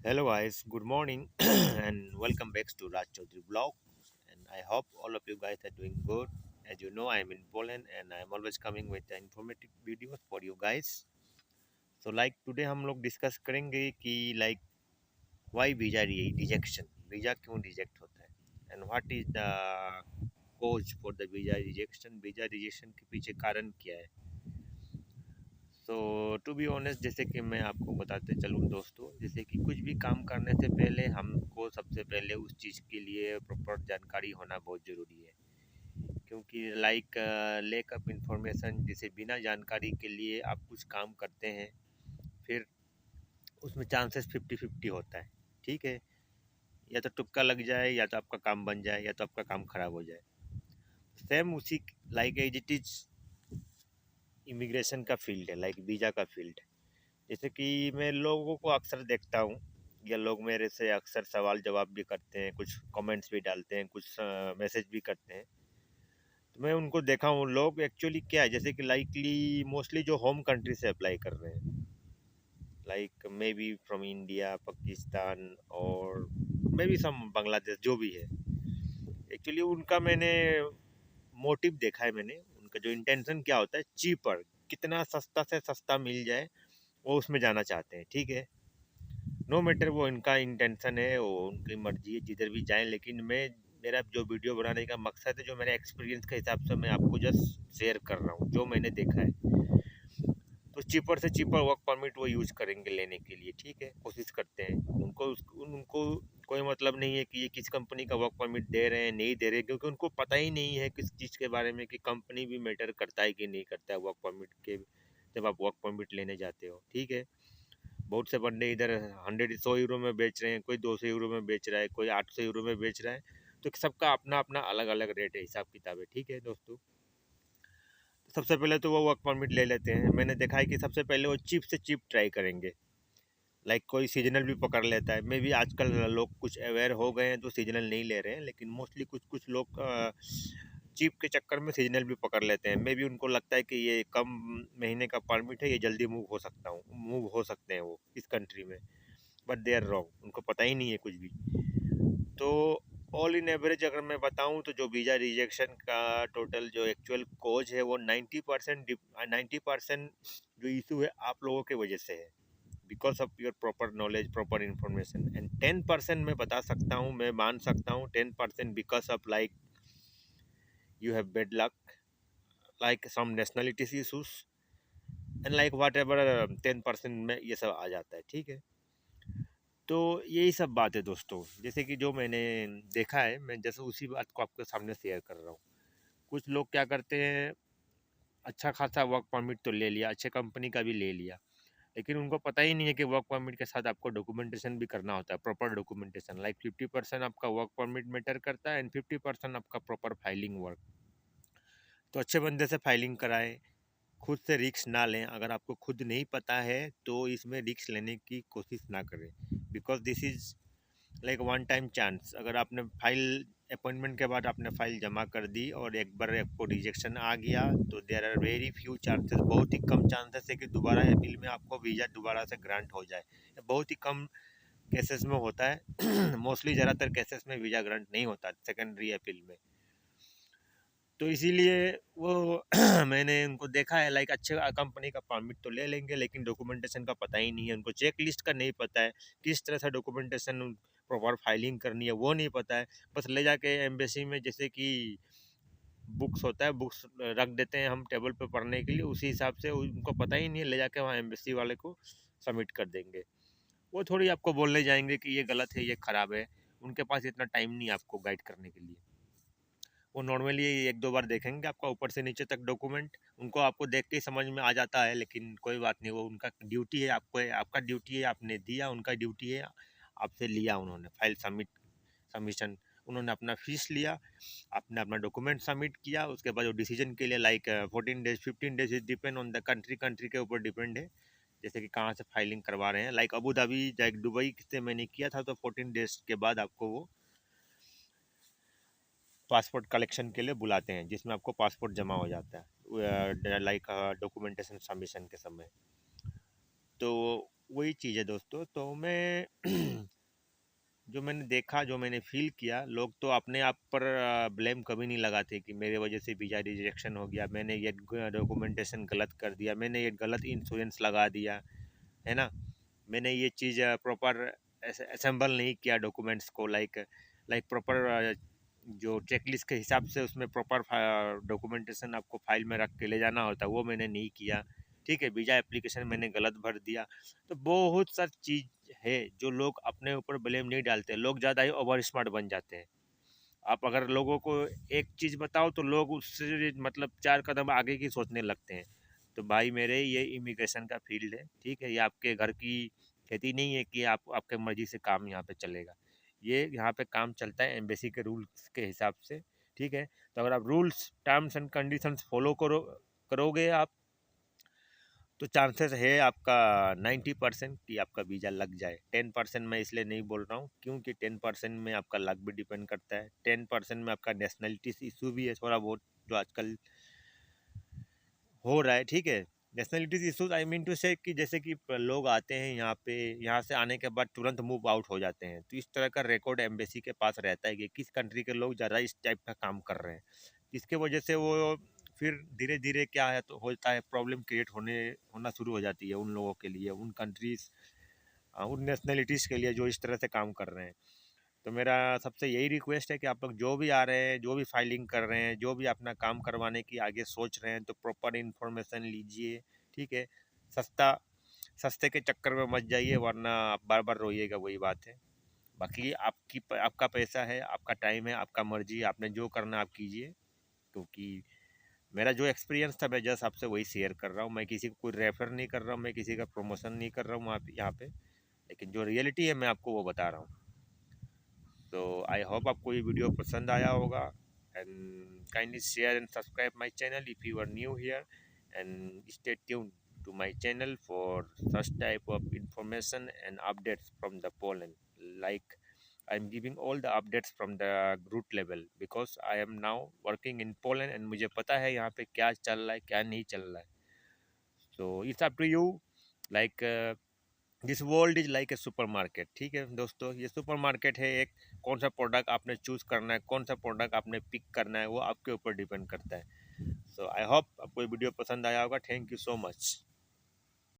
Hello guys, good morning and welcome back to Raj Chaudhary Vlog. And I hope all of you guys are doing good. As you know, I'm in Poland and I'm always coming with the informative videos for you guys. So today हम लोग discuss करेंगे कि why visa rejection, visa क्यों reject होता है and what is the cause for the visa rejection के पीछे कारण क्या है। सो टू बी ऑनेस्ट, जैसे कि मैं आपको बताते चलूँ दोस्तों, जैसे कि कुछ भी काम करने से पहले हमको सबसे पहले उस चीज़ के लिए प्रॉपर जानकारी होना बहुत ज़रूरी है। क्योंकि लेक ऑफ इंफॉर्मेशन, जैसे बिना जानकारी के लिए आप कुछ काम करते हैं, फिर उसमें चांसेस 50-50 होता है। ठीक है, या तो तुक्का लग जाए, या तो आपका काम बन जाए, या तो आपका काम खराब हो जाए। सेम उसी एज इट इज़ इमिग्रेशन का फील्ड है, वीज़ा का फील्ड है। जैसे कि मैं लोगों को अक्सर देखता हूँ, या लोग मेरे से अक्सर सवाल जवाब भी करते हैं, कुछ कमेंट्स भी डालते हैं, कुछ मैसेज भी करते हैं। तो मैं उनको देखा हूँ, लोग एक्चुअली क्या है, जैसे कि मोस्टली जो होम कंट्री से अप्लाई कर रहे हैं, may be from India, Pakistan, और मे बी सम बांग्लादेश, जो भी है। एक्चुअली उनका मैंने मोटिव देखा है, मैंने उनका जो इंटेंशन क्या होता है, चीपर, कितना सस्ता से सस्ता मिल जाए, वो उसमें जाना चाहते हैं। ठीक है, नो मैटर वो इनका इंटेंशन है, वो उनकी मर्जी है, जिधर भी जाएं। लेकिन मेरा जो वीडियो बनाने का मकसद है, जो मेरे एक्सपीरियंस के हिसाब से मैं आपको जस्ट शेयर कर रहा हूँ, जो मैंने देखा है। तो चीपर से चीपर वर्क परमिट वो यूज़ करेंगे लेने के लिए। ठीक है, कोशिश करते हैं। उनको कोई मतलब नहीं है कि ये किस कंपनी का वर्क परमिट दे रहे हैं, नहीं दे रहे, क्योंकि उनको पता ही नहीं है किस चीज़ के बारे में, कि कंपनी भी मैटर करता है कि नहीं करता है वर्क परमिट के, जब आप वर्क परमिट लेने जाते हो। ठीक है, बहुत से बंदे इधर 100 में बेच रहे हैं, कोई 200 में बेच रहा है, कोई 800 में बेच रहा है। तो सबका अपना अपना अलग अलग रेट है, हिसाब किताब है। ठीक है दोस्तों, सबसे पहले तो वो वर्क परमिट ले लेते हैं। मैंने देखा है कि सबसे पहले वो चीप से चीप ट्राई करेंगे। कोई सीजनल भी पकड़ लेता है। मे बी आजकल लोग कुछ अवेयर हो गए हैं तो सीजनल नहीं ले रहे हैं, लेकिन मोस्टली कुछ कुछ लोग चीप के चक्कर में सीजनल भी पकड़ लेते हैं। मे बी उनको लगता है कि ये कम महीने का परमिट है, ये जल्दी मूव हो सकते हैं वो इस कंट्री में। बट दे आर रॉन्ग, उनको पता ही नहीं है कुछ भी। तो ऑल इन एवरेज अगर मैं बताऊं, तो जो वीज़ा रिजेक्शन का टोटल जो एक्चुअल कोज है, वो 90% जो इशू है आप लोगों के वजह से है, because of your proper knowledge, proper information. And 10% मैं बता सकता हूँ, मैं मान सकता हूँ 10% because of you have bad luck, some nationality issues, and whatever 10% में ये सब आ जाता है। ठीक है, तो यही सब बात है दोस्तों। जैसे कि जो मैंने देखा है, मैं जैसे उसी बात को आपके सामने शेयर कर रहा हूँ। कुछ लोग क्या करते हैं, अच्छा खासा वर्क परमिट तो ले लिया, अच्छे कंपनी का भी ले लिया, लेकिन उनको पता ही नहीं है कि वर्क परमिट के साथ आपको डॉक्यूमेंटेशन भी करना होता है, प्रॉपर डॉक्यूमेंटेशन। 50% आपका वर्क परमिट मैटर करता है, एंड 50% आपका प्रॉपर फाइलिंग वर्क। तो अच्छे बंदे से फाइलिंग कराएं, खुद से रिस्क ना लें। अगर आपको खुद नहीं पता है तो इसमें रिस्क लेने की कोशिश ना करें, because this is one time chance. अगर आपने फाइल अपॉइंटमेंट के बाद आपने फाइल जमा कर दी और एक बार आपको रिजेक्शन आ गया, तो there are very few chances, बहुत ही कम चांसेस है कि दोबारा अपील में आपको वीज़ा दोबारा से ग्रांट हो जाए। बहुत ही कम केसेस में होता है। मोस्टली ज़्यादातर केसेस में वीज़ा ग्रांट नहीं होता सेकेंडरी अपील में। तो इसीलिए वो मैंने उनको देखा है, अच्छे कंपनी का परमिट तो ले लेंगे, लेकिन डॉक्यूमेंटेशन का पता ही नहीं है, उनको चेक लिस्ट का नहीं पता है, किस तरह से डॉक्यूमेंटेशन प्रॉपर फाइलिंग करनी है वो नहीं पता है। बस ले जाके एम्बेसी में, जैसे कि बुक्स होता है, बुक्स रख देते हैं हम टेबल पे पढ़ने के लिए, उसी हिसाब से उनको पता ही नहीं है, ले जाके वहाँ एम्बेसी वाले को सबमिट कर देंगे। वो थोड़ी आपको बोलने जाएंगे कि ये गलत है, ये ख़राब है। उनके पास इतना टाइम नहीं है आपको गाइड करने के लिए। वो नॉर्मली एक दो बार देखेंगे आपका ऊपर से नीचे तक डॉक्यूमेंट, उनको आपको देख के ही समझ में आ जाता है। लेकिन कोई बात नहीं, वो उनका ड्यूटी है, आपका ड्यूटी है, आपने दिया, उनका ड्यूटी है, आपसे लिया उन्होंने फाइल सबमिशन, उन्होंने अपना फीस लिया, आपने अपना डॉक्यूमेंट सबमिट किया। उसके बाद वो डिसीजन के लिए 14 days 15 days, is depend on the country, country के ऊपर डिपेंड है, जैसे कि कहाँ से फाइलिंग करवा रहे हैं। अबू धाबी दुबई से मैंने किया था, तो 14 डेज के बाद आपको वो पासपोर्ट कलेक्शन के लिए बुलाते हैं, जिसमें आपको पासपोर्ट जमा हो जाता है डॉक्यूमेंटेशन सबमिशन के समय। तो वही चीज़ है दोस्तों। तो मैं जो मैंने देखा, जो मैंने फ़ील किया, लोग तो अपने आप पर ब्लेम कभी नहीं लगाते कि मेरे वजह से वीज़ा रिजेक्शन हो गया, मैंने ये डॉक्यूमेंटेशन गलत कर दिया, मैंने ये गलत इंश्योरेंस लगा दिया, है ना? मैंने ये चीज़ प्रॉपर असेंबल नहीं किया डॉक्यूमेंट्स को, लाइक लाइक प्रॉपर जो चेकलिस्ट के हिसाब से उसमें प्रॉपर डॉक्यूमेंटेशन आपको फाइल में रख के ले जाना होता है, वो मैंने नहीं किया। ठीक है, वीज़ा एप्लीकेशन मैंने गलत भर दिया। तो बहुत सारी चीज़ है जो लोग अपने ऊपर ब्लेम नहीं डालते, लोग ज़्यादा ही ओवर स्मार्ट बन जाते हैं। आप अगर लोगों को एक चीज़ बताओ तो लोग उससे मतलब 4 कदम आगे की सोचने लगते हैं। तो भाई मेरे, ये इमिग्रेशन का फील्ड है, ठीक है? ये आपके घर की खेती नहीं है कि आप आपके मर्ज़ी से काम यहाँ पे चलेगा। ये यहाँ पे काम चलता है एम्बेसी के रूल्स के हिसाब से, ठीक है? तो अगर आप rules, terms and conditions follow करोगे आप, तो चांसेस है आपका 90% कि आपका वीज़ा लग जाए। 10% मैं इसलिए नहीं बोल रहा हूँ क्योंकि 10% में आपका लक भी डिपेंड करता है। 10% में आपका नेशनलिटी इशू भी है थोड़ा बहुत, जो आजकल हो रहा है, ठीक है? Nationalities issues, I mean to say कि जैसे कि लोग आते हैं यहाँ पे, यहाँ से आने के बाद तुरंत मूव आउट हो जाते हैं। तो इस तरह का रिकॉर्ड एम्बेसी के पास रहता है कि किस कंट्री के लोग ज़्यादा इस टाइप का काम कर रहे हैं। इसके वजह से वो फिर धीरे धीरे क्या है तो होता है, प्रॉब्लम क्रिएट होना शुरू हो जाती है उन लोगों के लिए, उन कंट्रीज, उन नेशनलिटीज़ के लिए जो इस तरह से काम कर रहे हैं। तो मेरा सबसे यही रिक्वेस्ट है कि आप लोग जो भी आ रहे हैं, जो भी फाइलिंग कर रहे हैं, जो भी अपना काम करवाने की आगे सोच रहे हैं, तो प्रॉपर इन्फॉर्मेशन लीजिए, ठीक है? सस्ता सस्ते के चक्कर में मत जाइए, वरना आप बार बार रोइएगा, वही बात है। बाकी आपका पैसा है, आपका टाइम है, आपका मर्जी, आपने जो करना आप कीजिए। क्योंकि मेरा जो एक्सपीरियंस था मैं जस्ट आपसे वही शेयर कर रहा हूँ। मैं किसी को कोई रेफर नहीं कर रहा हूँ, मैं किसी का प्रमोशन नहीं कर रहा हूँ यहाँ पे, लेकिन जो रियलिटी है मैं आपको वो बता रहा हूँ। तो आई होप आपको ये वीडियो पसंद आया होगा, and kindly share and subscribe my channel if you are new here, and stay tuned to my channel for such type of information and updates from the Poland. Like, I'm giving all the updates from the root level because I am now working in Poland and मुझे पता है यहाँ पे क्या चल रहा है, क्या नहीं चल रहा है। So it's up to you, like this world is like a super market. ठीक है दोस्तों, ये सुपर मार्केट है एक। कौन सा प्रोडक्ट आपने चूज करना है, कौन सा प्रोडक्ट आपने पिक करना है, वो आपके ऊपर डिपेंड करता है। सो आई होप आपको ये वीडियो पसंद आया होगा। Thank you so much.